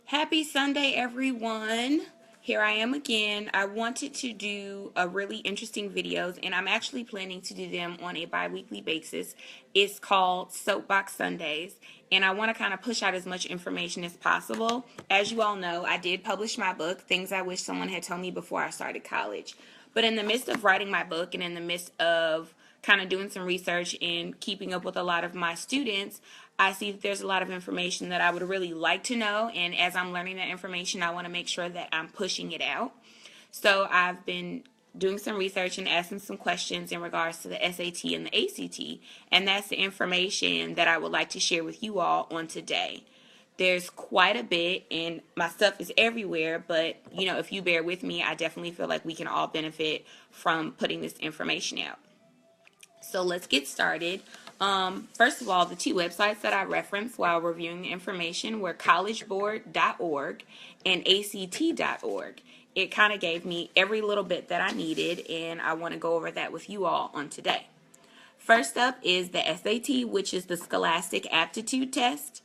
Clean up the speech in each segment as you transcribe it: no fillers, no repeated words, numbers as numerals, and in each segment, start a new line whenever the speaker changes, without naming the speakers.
Happy Sunday, everyone. Here I am again. I wanted to do a really interesting videos, and I'm actually planning to do them on a bi-weekly basis. It's called Soapbox Sundays, and I want to kind of push out as much information as possible. As you all know, I did publish my book, Things I Wish Someone Had Told Me Before I Started College. But in the midst of writing my book and in the midst of kind of doing some research and keeping up with a lot of my students, I see that there's a lot of information that I would really like to know, and as I'm learning that information, I want to make sure that I'm pushing it out. So I've been doing some research and asking some questions in regards to the SAT and the ACT, and that's the information that I would like to share with you all on today. There's quite a bit, and my stuff is everywhere, but if you bear with me, I definitely feel like we can all benefit from putting this information out. So let's get started. First of all, the two websites that I referenced while reviewing the information were collegeboard.org and act.org. It kind of gave me every little bit that I needed, and I want to go over that with you all on today. First up is the SAT, which is the Scholastic Aptitude Test.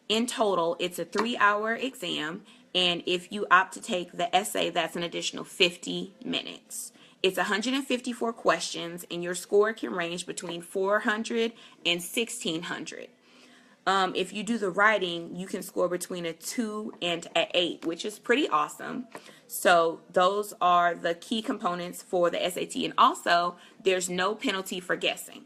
In total, it's a 3-hour exam, and if you opt to take the essay, that's an additional 50 minutes. It's 154 questions, and your score can range between 400 and 1600. If you do the writing, you can score between a 2 and an 8, which is pretty awesome. So those are the key components for the SAT, and also there's no penalty for guessing.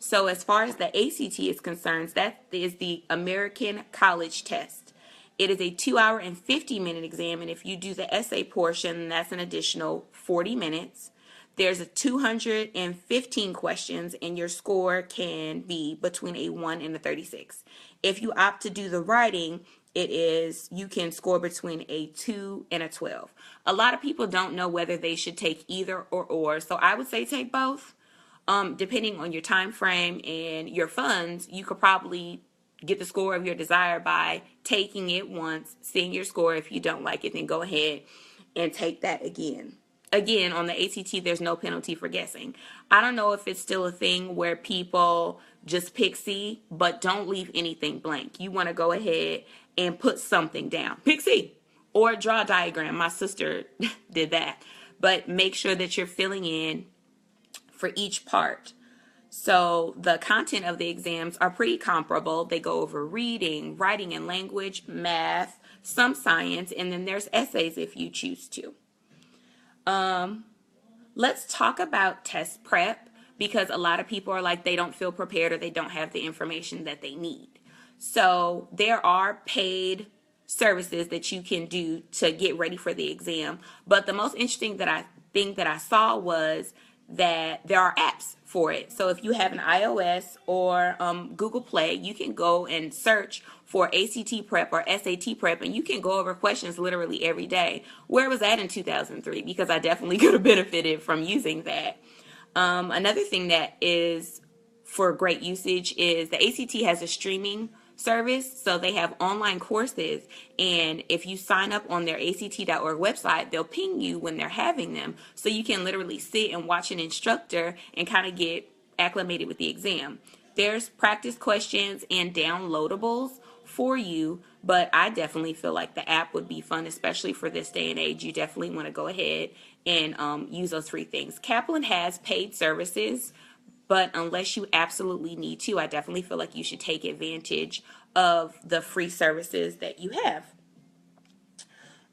So as far as the ACT is concerned, that is the American College Test. It is a 2-hour and 50-minute exam, and if you do the essay portion, that's an additional 40 minutes. There's a 215 questions, and your score can be between a 1 and a 36. If you opt to do the writing, you can score between a 2 and a 12. A lot of people don't know whether they should take either or, so I would say take both. Depending on your time frame and your funds, you could probably get the score of your desire by taking it once, seeing your score. If you don't like it, then go ahead and take that again. Again, on the ACT, there's no penalty for guessing. I don't know if it's still a thing where people just pick C, but don't leave anything blank. You want to go ahead and put something down. Pick C or draw a diagram. My sister did that. But make sure that you're filling in for each part. So the content of the exams are pretty comparable. They go over reading, writing and language, math, some science, and then there's essays if you choose to. Let's talk about test prep, because a lot of people are like they don't feel prepared or they don't have the information that they need. So there are paid services that you can do to get ready for the exam, but the most interesting thing that I saw was that there are apps for it. So if you have an iOS or Google Play, you can go and search for ACT prep or SAT prep, and you can go over questions literally every day. Where was that in 2003? Because I definitely could have benefited from using that. Another thing that is for great usage is the ACT has a streaming service, so they have online courses, and if you sign up on their act.org website, they'll ping you when they're having them, so you can literally sit and watch an instructor and kind of get acclimated with the exam. There's practice questions and downloadables for you, but I definitely feel like the app would be fun, especially for this day and age. You definitely want to go ahead and use those free things. Kaplan has paid services, but unless you absolutely need to, I definitely feel like you should take advantage of the free services that you have.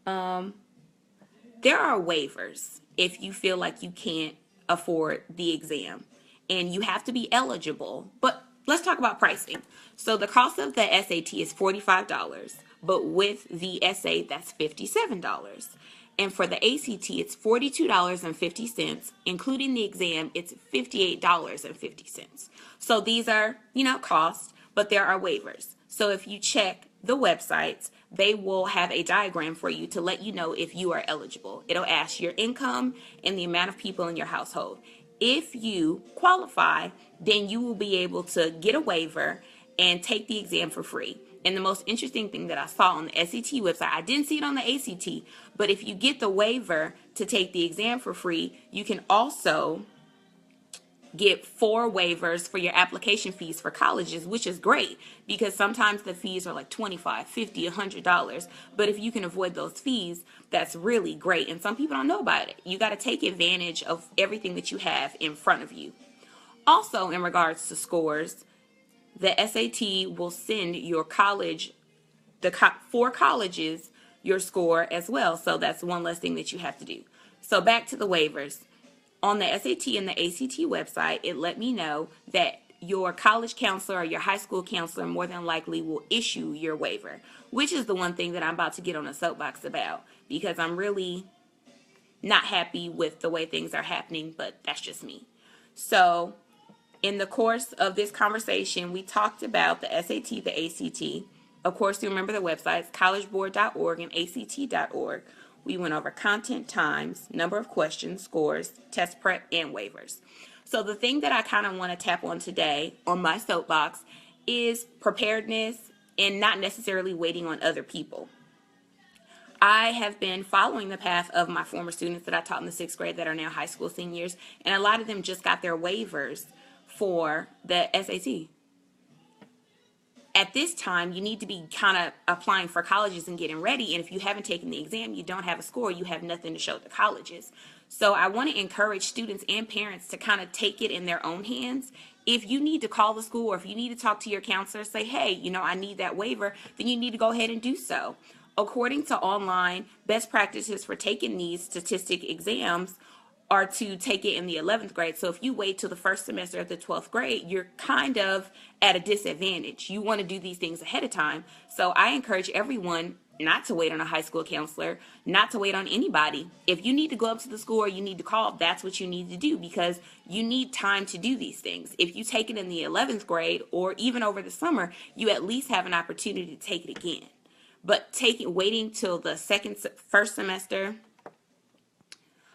There are waivers if you feel like you can't afford the exam, and you have to be eligible. But let's talk about pricing. So the cost of the SAT is $45, but with the essay, that's $57. And for the ACT, it's $42.50. Including the exam, it's $58.50. So these are, costs, but there are waivers. So if you check the websites, they will have a diagram for you to let you know if you are eligible. It'll ask your income and the amount of people in your household. If you qualify, then you will be able to get a waiver and take the exam for free. And the most interesting thing that I saw on the SAT website, I didn't see it on the ACT, but if you get the waiver to take the exam for free, you can also get 4 waivers for your application fees for colleges, which is great because sometimes the fees are like $25, $50, $100. But if you can avoid those fees, that's really great. And some people don't know about it. You got to take advantage of everything that you have in front of you. Also, in regards to scores, the SAT will send your college, for colleges, your score as well. So that's one less thing that you have to do. So back to the waivers. On the SAT and the ACT website, it let me know that your college counselor or your high school counselor more than likely will issue your waiver, which is the one thing that I'm about to get on a soapbox about because I'm really not happy with the way things are happening, but that's just me. So in the course of this conversation, we talked about the SAT, the ACT. Of course, you remember the websites, collegeboard.org and act.org. We went over content, times, number of questions, scores, test prep, and waivers. So the thing that I kind of want to tap on today on my soapbox is preparedness and not necessarily waiting on other people. I have been following the path of my former students that I taught in the 6th grade that are now high school seniors, and a lot of them just got their waivers for the SAT. At this time, you need to be kind of applying for colleges and getting ready. And if you haven't taken the exam, you don't have a score, you have nothing to show the colleges. So I want to encourage students and parents to kind of take it in their own hands. If you need to call the school or if you need to talk to your counselor, say, hey, I need that waiver, then you need to go ahead and do so. According to online best practices for taking these statistic exams, are to take it in the 11th grade. So if you wait till the first semester of the 12th grade, you're kind of at a disadvantage. You want to do these things ahead of time. So I encourage everyone not to wait on a high school counselor, not to wait on anybody. If you need to go up to the school or you need to call, that's what you need to do because you need time to do these things. If you take it in the 11th grade or even over the summer, you at least have an opportunity to take it again. But waiting till the first semester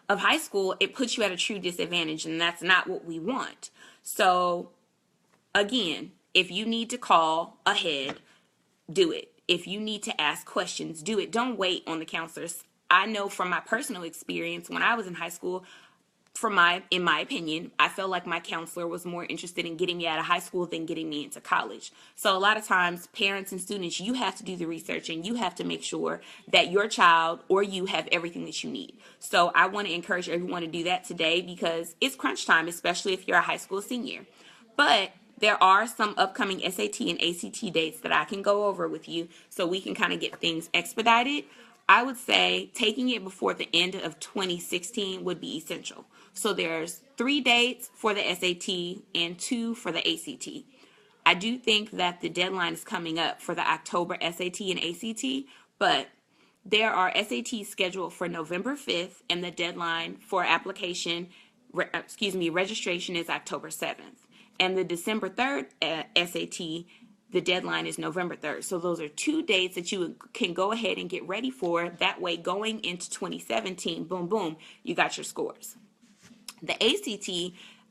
of high school, it puts you at a true disadvantage, and that's not what we want. So, again, if you need to call ahead, do it. If you need to ask questions, do it. Don't wait on the counselors. I know from my personal experience when I was in high school, in my opinion, I felt like my counselor was more interested in getting me out of high school than getting me into college. So a lot of times, parents and students, you have to do the research and you have to make sure that your child or you have everything that you need. So I want to encourage everyone to do that today because it's crunch time, especially if you're a high school senior. But there are some upcoming SAT and ACT dates that I can go over with you so we can kind of get things expedited. I would say taking it before the end of 2016 would be essential. So there's 3 dates for the SAT and 2 for the ACT. I do think that the deadline is coming up for the October SAT and ACT, but there are SATs scheduled for November 5th, and the deadline for registration is October 7th. And the December 3rd SAT, the deadline is November 3rd. So those are 2 dates that you can go ahead and get ready for. That way, going into 2017, boom, boom, you got your scores. The ACT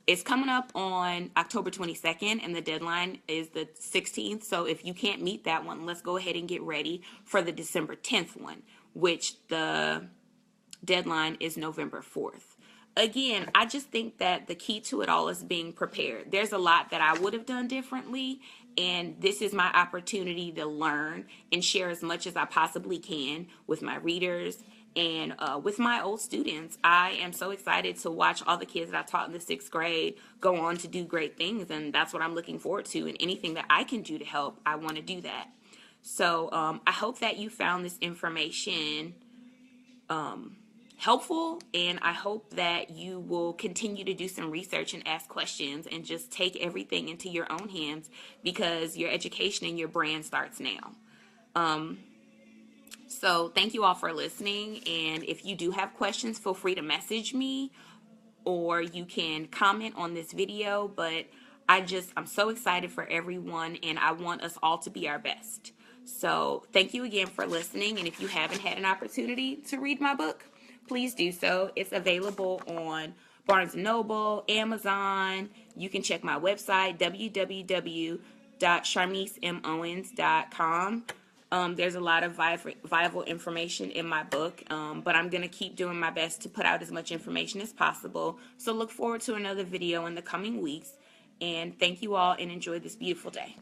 is coming up on October 22nd, and the deadline is the 16th. So if you can't meet that one, let's go ahead and get ready for the December 10th one, which the deadline is November 4th. Again, I just think that the key to it all is being prepared. There's a lot that I would have done differently, and this is my opportunity to learn and share as much as I possibly can with my readers and with my old students. I am so excited to watch all the kids that I taught in the 6th grade go on to do great things, and that's what I'm looking forward to. And anything that I can do to help, I want to do that. So I hope that you found this information helpful, and I hope that you will continue to do some research and ask questions and just take everything into your own hands because your education and your brand starts now. So thank you all for listening, and if you do have questions, feel free to message me or you can comment on this video. But I'm so excited for everyone, and I want us all to be our best. So thank you again for listening, and if you haven't had an opportunity to read my book, please do so. It's available on Barnes & Noble, Amazon. You can check my website, www.sharmiceMowens.com. There's a lot of viable information in my book, but I'm going to keep doing my best to put out as much information as possible. So look forward to another video in the coming weeks. And thank you all and enjoy this beautiful day.